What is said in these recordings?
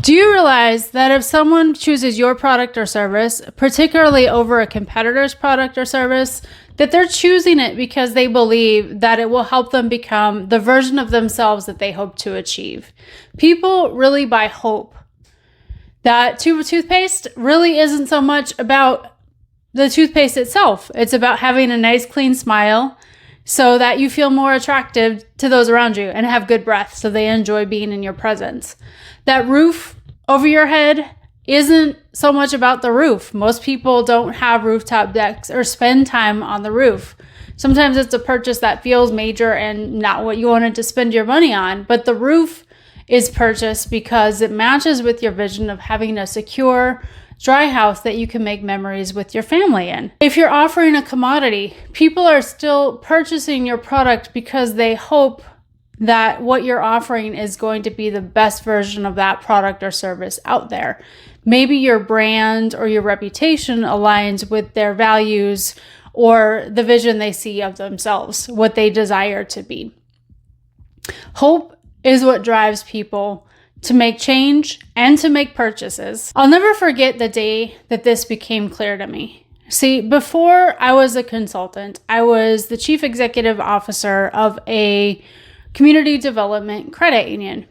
Do you realize that if someone chooses your product or service, particularly over a competitor's product or service, that they're choosing it because they believe that it will help them become the version of themselves that they hope to achieve? People really buy hope. That tube of toothpaste really isn't so much about the toothpaste itself. It's about having a nice, clean smile so that you feel more attractive to those around you and have good breath so they enjoy being in your presence. That roof over your head isn't so much about the roof. Most people don't have rooftop decks or spend time on the roof. Sometimes it's a purchase that feels major and not what you wanted to spend your money on, but the roof is purchased because it matches with your vision of having a secure, dry house that you can make memories with your family in. If you're offering a commodity, people are still purchasing your product because they hope that what you're offering is going to be the best version of that product or service out there. Maybe your brand or your reputation aligns with their values or the vision they see of themselves, what they desire to be. Hope is what drives people to make change and to make purchases. I'll never forget the day that this became clear to me. See, before I was a consultant, I was the chief executive officer of a community development credit union.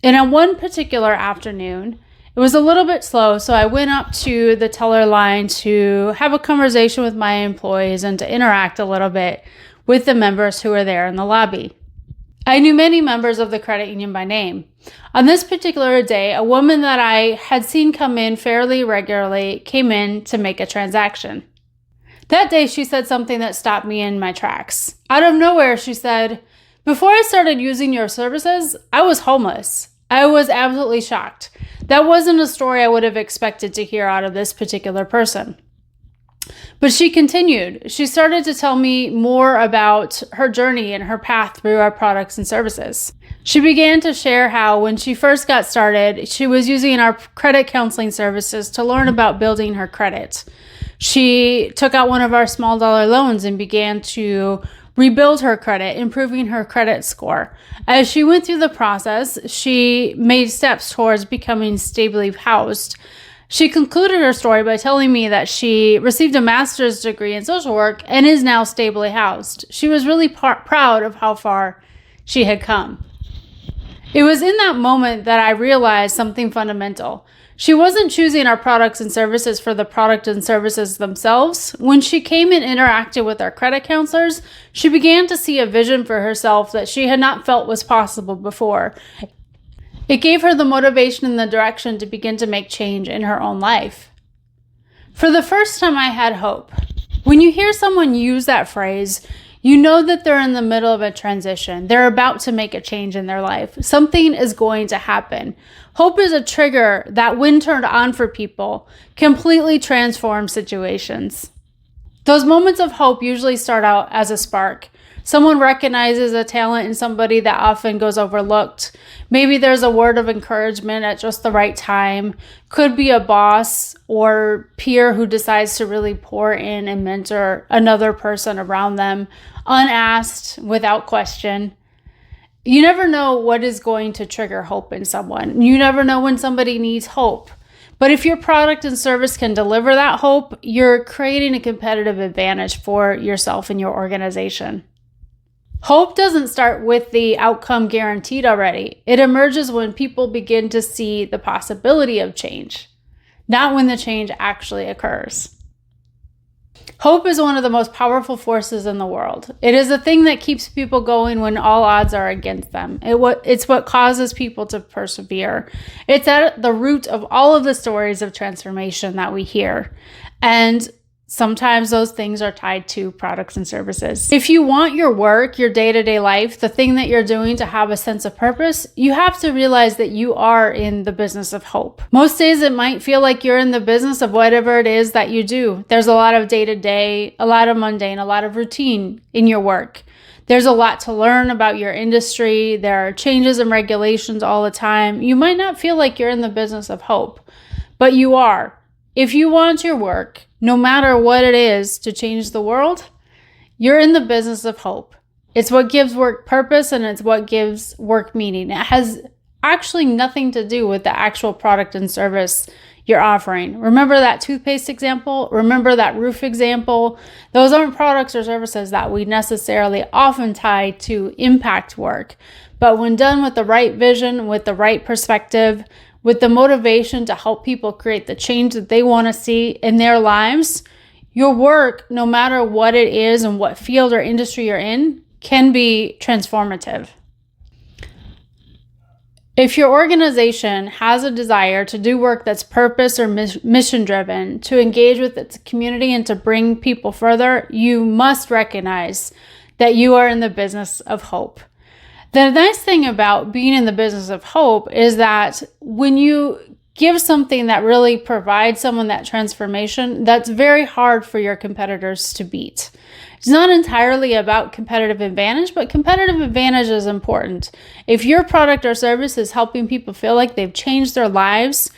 And on one particular afternoon, it was a little bit slow, so I went up to the teller line to have a conversation with my employees and to interact a little bit with the members who were there in the lobby. I knew many members of the credit union by name. On this particular day, a woman that I had seen come in fairly regularly came in to make a transaction. That day, she said something that stopped me in my tracks. Out of nowhere, she said, "Before I started using your services, I was homeless." I was absolutely shocked. That wasn't a story I would have expected to hear out of this particular person. But she continued. She started to tell me more about her journey and her path through our products and services. She began to share how when she first got started, she was using our credit counseling services to learn about building her credit. She took out one of our small dollar loans and began to rebuild her credit, improving her credit score. As she went through the process, she made steps towards becoming stably housed. She concluded her story by telling me that she received a master's degree in social work and is now stably housed. She was really proud of how far she had come. It was in that moment that I realized something fundamental. She wasn't choosing our products and services for the product and services themselves. When she came and interacted with our credit counselors, she began to see a vision for herself that she had not felt was possible before. It gave her the motivation and the direction to begin to make change in her own life. For the first time, I had hope. When you hear someone use that phrase, you know that they're in the middle of a transition. They're about to make a change in their life. Something is going to happen. Hope is a trigger that, when turned on for people, completely transforms situations. Those moments of hope usually start out as a spark. Someone recognizes a talent in somebody that often goes overlooked. Maybe there's a word of encouragement at just the right time. Could be a boss or peer who decides to really pour in and mentor another person around them, unasked, without question. You never know what is going to trigger hope in someone. You never know when somebody needs hope. But if your product and service can deliver that hope, you're creating a competitive advantage for yourself and your organization. Hope doesn't start with the outcome guaranteed already. It emerges when people begin to see the possibility of change, not when the change actually occurs. Hope is one of the most powerful forces in the world. It is the thing that keeps people going when all odds are against them. It's what causes people to persevere. It's at the root of all of the stories of transformation that we hear. And sometimes those things are tied to products and services. If you want your work, your day-to-day life, the thing that you're doing to have a sense of purpose, you have to realize that you are in the business of hope. Most days it might feel like you're in the business of whatever it is that you do. There's a lot of day-to-day, a lot of mundane, a lot of routine in your work. There's a lot to learn about your industry. There are changes and regulations all the time. You might not feel like you're in the business of hope, but you are. If you want your work, no matter what it is, to change the world, you're in the business of hope. It's what gives work purpose and it's what gives work meaning. It has actually nothing to do with the actual product and service you're offering. Remember that toothpaste example? Remember that roof example? Those aren't products or services that we necessarily often tie to impact work. But when done with the right vision, with the right perspective, with the motivation to help people create the change that they want to see in their lives, your work, no matter what it is and what field or industry you're in, can be transformative. If your organization has a desire to do work that's purpose or mission driven, to engage with its community and to bring people further, you must recognize that you are in the business of hope. The nice thing about being in the business of hope is that when you give something that really provides someone that transformation, that's very hard for your competitors to beat. It's not entirely about competitive advantage, but competitive advantage is important. If your product or service is helping people feel like they've changed their lives,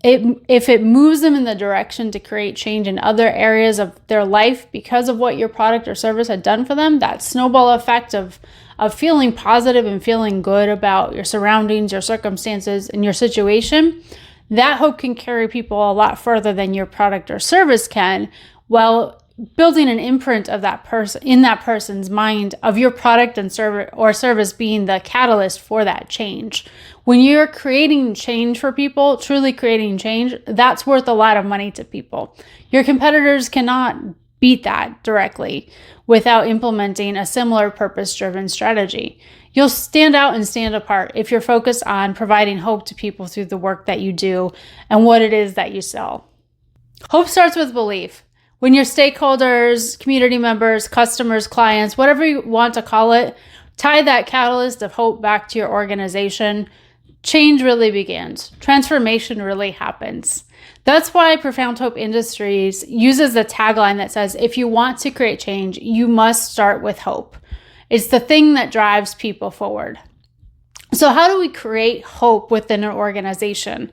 if it moves them in the direction to create change in other areas of their life because of what your product or service had done for them, that snowball effect of feeling positive and feeling good about your surroundings, your circumstances, and your situation, that hope can carry people a lot further than your product or service can, while building an imprint of that person in that person's mind of your product and service being the catalyst for that change. When you're creating change for people, truly creating change, that's worth a lot of money to people. Your competitors cannot beat that directly without implementing a similar purpose-driven strategy. You'll stand out and stand apart if you're focused on providing hope to people through the work that you do and what it is that you sell. Hope starts with belief. When your stakeholders, community members, customers, clients, whatever you want to call it, tie that catalyst of hope back to your organization, change really begins. Transformation really happens. That's why Profound Hope Industries uses the tagline that says, if you want to create change, you must start with hope. It's the thing that drives people forward. So how do we create hope within an organization?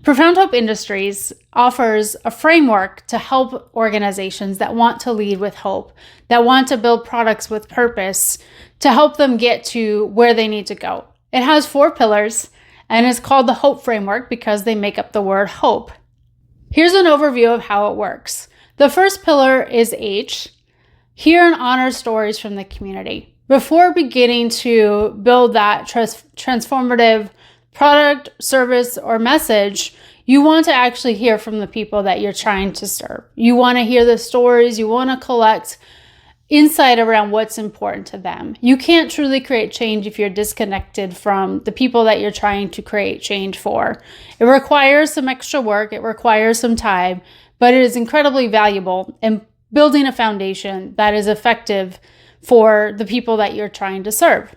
Profound Hope Industries offers a framework to help organizations that want to lead with hope, that want to build products with purpose, to help them get to where they need to go. It has 4 pillars, and it's called the Hope Framework because they make up the word hope. Here's an overview of how it works. The first pillar is H, hear and honor stories from the community. Before beginning to build that transformative product, service, or message, you want to actually hear from the people that you're trying to serve. You want to hear the stories. You want to collect insight around what's important to them. You can't truly create change if you're disconnected from the people that you're trying to create change for. It requires some extra work. It requires some time, but it is incredibly valuable in building a foundation that is effective for the people that you're trying to serve.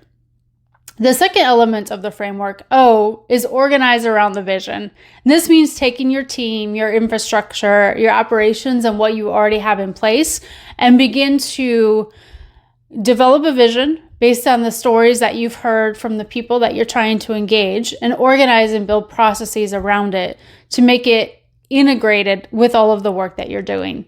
The second element of the framework, O, is organize around the vision. This means taking your team, your infrastructure, your operations, and what you already have in place and begin to develop a vision based on the stories that you've heard from the people that you're trying to engage, and organize and build processes around it to make it integrated with all of the work that you're doing.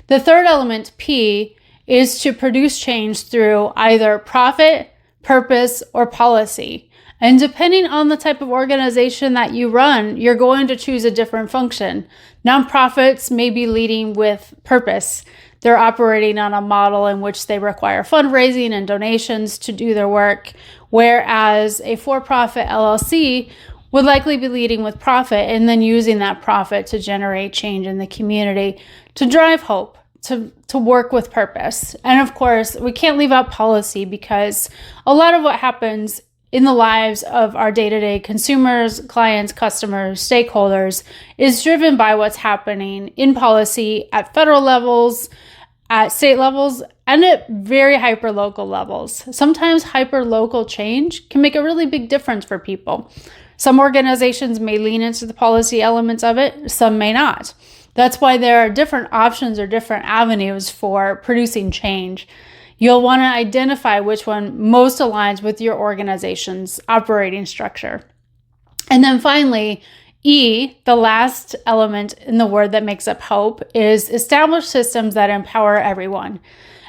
The third element, P, is to produce change through either profit, purpose, or policy. And depending on the type of organization that you run, you're going to choose a different function. Nonprofits may be leading with purpose. They're operating on a model in which they require fundraising and donations to do their work, whereas a for-profit LLC would likely be leading with profit and then using that profit to generate change in the community, to drive hope, to work with purpose. And of course, we can't leave out policy because a lot of what happens in the lives of our day-to-day consumers, clients, customers, stakeholders is driven by what's happening in policy at federal levels, at state levels, and at very hyper-local levels. Sometimes hyper-local change can make a really big difference for people. Some organizations may lean into the policy elements of it, some may not. That's why there are different options or different avenues for producing change. You'll want to identify which one most aligns with your organization's operating structure. And then finally, E, the last element in the word that makes up hope, is establish systems that empower everyone.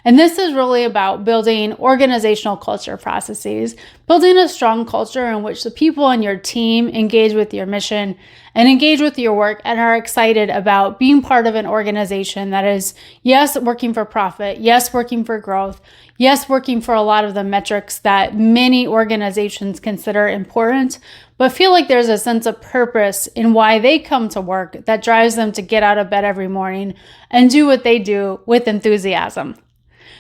And this is really about building organizational culture processes, building a strong culture in which the people on your team engage with your mission and engage with your work and are excited about being part of an organization that is, yes, working for profit, yes, working for growth, yes, working for a lot of the metrics that many organizations consider important, but feel like there's a sense of purpose in why they come to work that drives them to get out of bed every morning and do what they do with enthusiasm.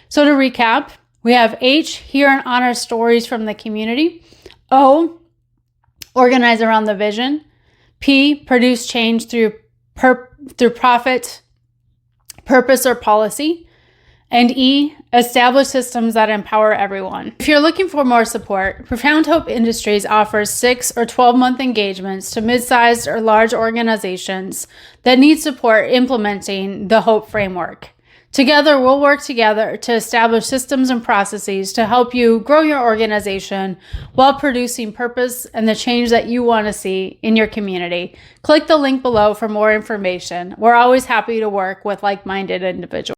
So to recap, we have H, hear and honor stories from the community. O, organize around the vision. P, produce change through profit, purpose, or policy. And E, establish systems that empower everyone. If you're looking for more support, Profound Hope Industries offers 6 or 12-month engagements to mid-sized or large organizations that need support implementing the Hope framework. Together, we'll work together to establish systems and processes to help you grow your organization while producing purpose and the change that you want to see in your community. Click the link below for more information. We're always happy to work with like-minded individuals.